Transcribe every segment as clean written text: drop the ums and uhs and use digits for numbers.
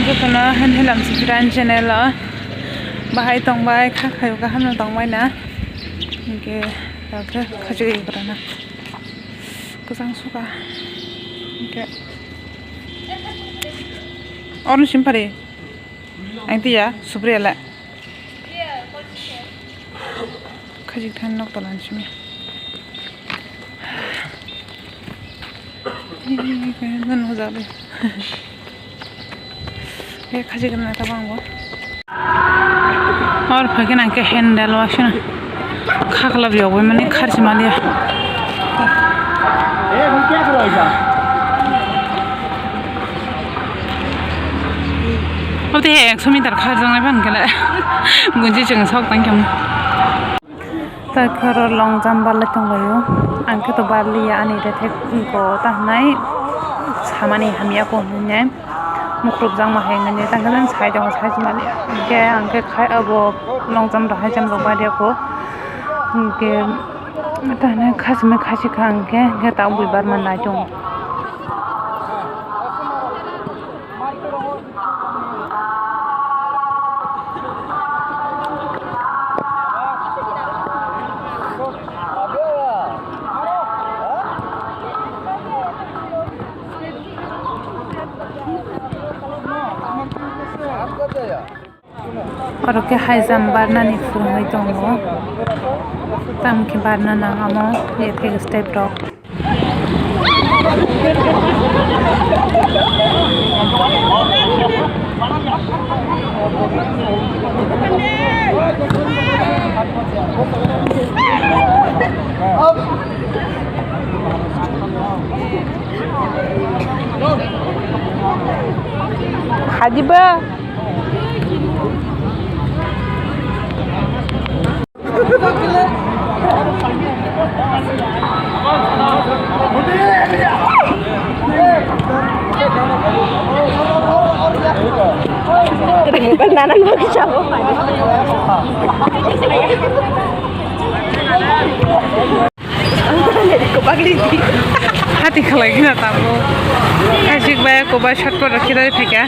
gotona han helam siran channel bahai tongbai kha khayu ka hamna tongbai na ke ta khajui krana kusang suka ke orun simpare angtiya subrela khajik than nok tolan chimi kan ho jabe ये खाजी करना था बांगो और फगे ना के handle wash ना खाकला भी हो गए मैंने खर्च मालिया ए वो क्या करो ऐसा अब तो है 100 मीटर खर्च जाने बन के ले मुझे चंग सौक तंग क्यों तक लॉन्ग जंप वाले तो गयो अंके तो बाल लिया आने थे को तहनाई सामानी हम या को नहीं मुख्रुब जांग मा हैंगने तंगलन साइड जंग साइड माले के अंके खाय अब लॉन्ग जंप रहा जंप रोबा दे को के तने खास में खासी खांग के ताऊ बुबार मन ना जों और के हाइजाम बारना नि फुंगै दंगो ताम के बारना नागामो ये थे स्टेप रॉक हाजिबा Nanan mo siya ko. Hati kalagi na tamo. Kasi ba ko ba shot ko rakhi dai theka.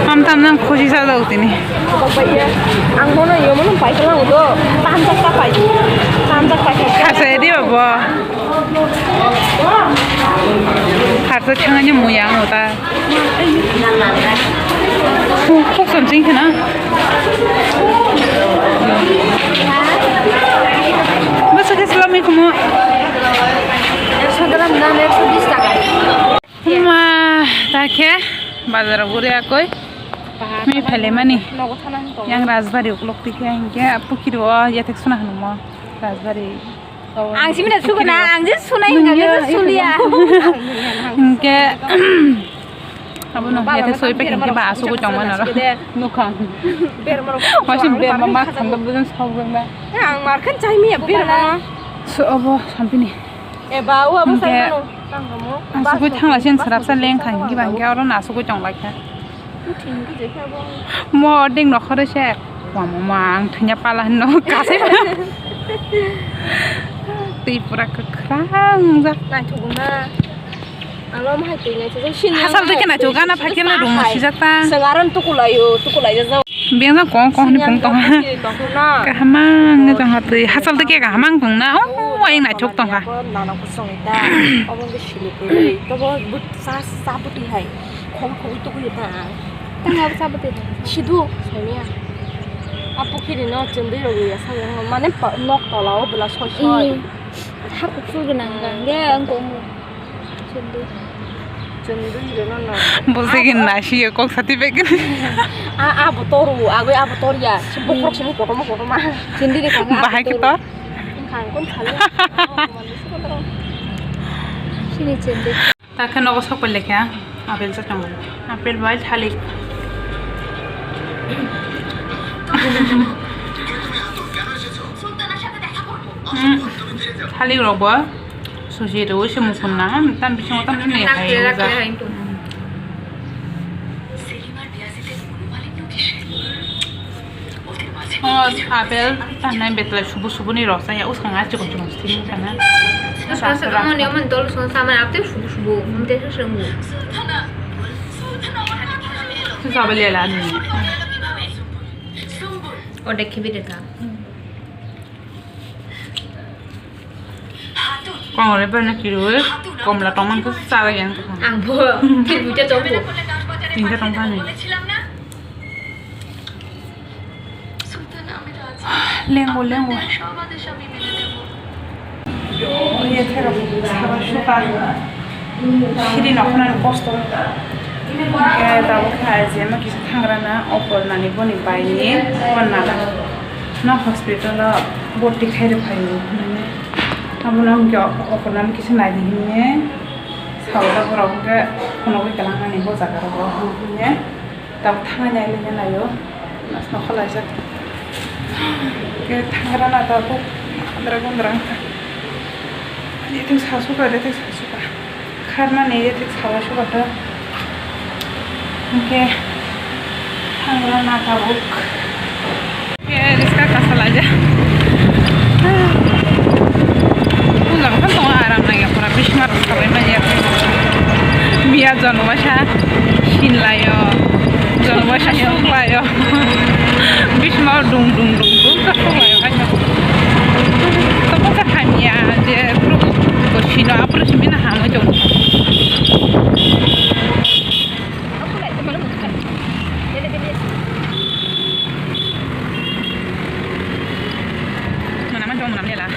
Ham tam nang khushi sa daw tini. Ang mono yo mono pai ka lang do. Tanjak ka pai. Tanjak pai. Kasi di ba. Har to changanya moyang hota. Kok something kana Masa ke salami como Sagram na 120 টাকা মা তাকে বাজার ঘুরে কই আমি ফেলে মানি yang রাজবাড়ি উকলক থেকে আইকে পুকিরো ইয়াতে শোনা হনুম রাজবাড়ি आं सिमिना सुगना आं जे सुनाय हंगा सुलिया के अब न याते सोय पे के बा आसु को चंगमन र नुखा बेर मरो मासिम बेर मा खामदा बुजन सावगंबा आं मारखन चाइमी बेर मा सो अब सामपिनि ए बाउ अब साइनो तांगमो आसु को थांला सेन सराबसा लें खां कि बांगे और नासु को चंगलाखा थिन कि जेखाबो म दिं नखरे से मा आं थnya पाला न कासे त्रिपुरा खख्रां जा नाथुगुना आलो माहाय तैले जे सिन हासाल दे केना जोगाना फाकेला दं सिजाता संगारन तुकुलाय जा बेंगा कं नि पुंग तंग का हामांग जंगा तै हासाल दे के का हामांग पुंगना ओ आइ ना चोक तंगा नाना को संगिता अबंग सिलिपे तब बुत सा साबुति हाय खम खम तुकुयता तंगा साबुति सिदु समिया आपुखिरि न चंदै रगुया सागं माने नक तलाव बला सय हाकु फुलगोनां गांगे आंखौ Boleh kan nasi ya kok sati pekin. Abu toru, aku abu toru ya. Sebuk semu kotor mah. Sendiri kan. Bahaya kita. Kan kon salah. Sini sendiri. Takkan aku sok pelek ya. Apel secang. Apel baik halik. Halik robo. Sushi itu semua punah, tapi semua tamu ni kaya juga. Oh, apel, tanah betul subuh ni rasa ya, usang aja kau cuma sini kan? Sekarang ni aman tol, sama apa tu subuh, mungkin sesuatu. Sabalila ni. Oh, dek kibir ka. Kong le ban kilo kom la tong man ko sa yang ko. Ang bo, kir buja to bo. Tinta tong pa ni. Lengo. Ye thero saba shuka. Shiri na khona posto. Ke ta bo khai je ma kis thangra na opor na ni boni pai ni on na la. Na hospital la boti khai re phai ni. Abunam ke opor na kis na di ni. Sauda boro ke kono ke kala na ni bo jaga ro ni. Ta thanga nyai le na yo. Nas no khala ja. Ke thangra na ta ko andra ये तो सासू का खाना नहीं ये तो सासू का था उनके हमारा नाका बुक के इसका कसला जा उनका kan तो आराम नहीं है पूरा बिस्मार खावे में ये मिया जनवाशा शिनलायो जनवाशा शिनलायो बिस्मार डुंग का खावायो अच्छा तो वो का खानिया जे Sino apa sih mina hama jom. Aku nak teman makan. Dia. Mana jom mana ni lah.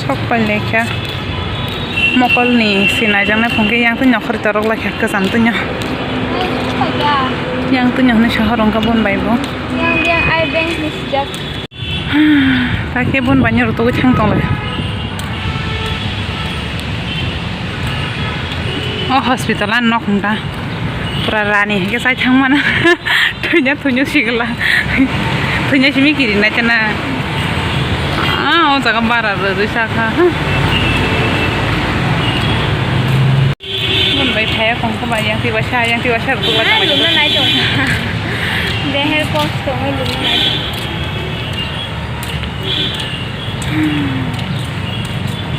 Sokol lekya mokol ni sinajang na pungke yang tu nyokor terok lah ke santunya yang tu nyok na shahorong ka bon baibo yang I bank ni sejak pakai bon banyak tu chang tong le oh hospitalan nok hunda pura rani ke sai chang mana tunya sigla tunya simi kiri na chana oh jaga barar rusa kha bon bai thaya kong ko ba yang ti washa tu ba Ai lumna nai jong deher post to mai lumna nai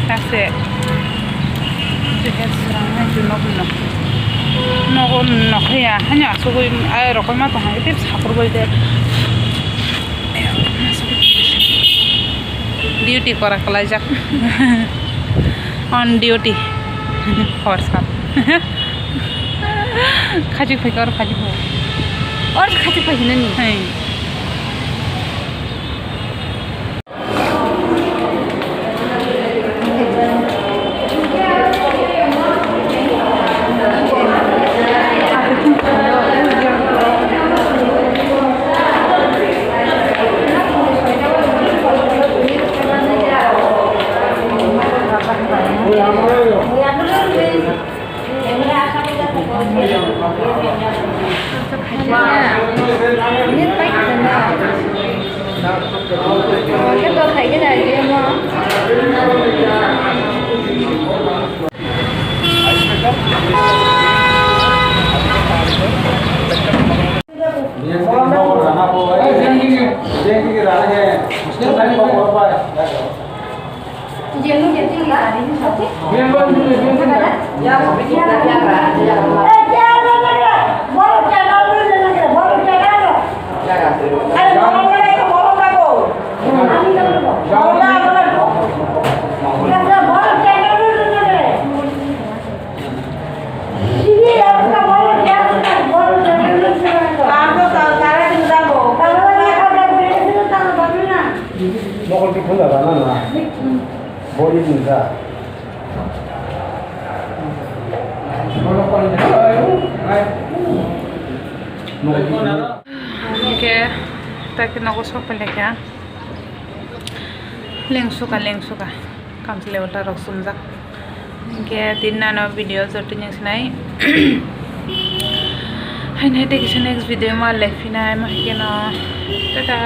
tase jeher sarang ju no ya hanya so ko ai ro ko ma to ha tip sapur bol de duty kora kala jak on duty horse up khaji phai kor khaji ho और खाते पहिना नि hai Nhất bách là nào Các tôi thấy cái này em không? Oke, kita nak usah pelak ya. Lengsuka, kamu selalu taruh sunjak. Oke, tinna no video zotin yang senai. Hain hete কিছু next video ma life na ma hike na. Tada.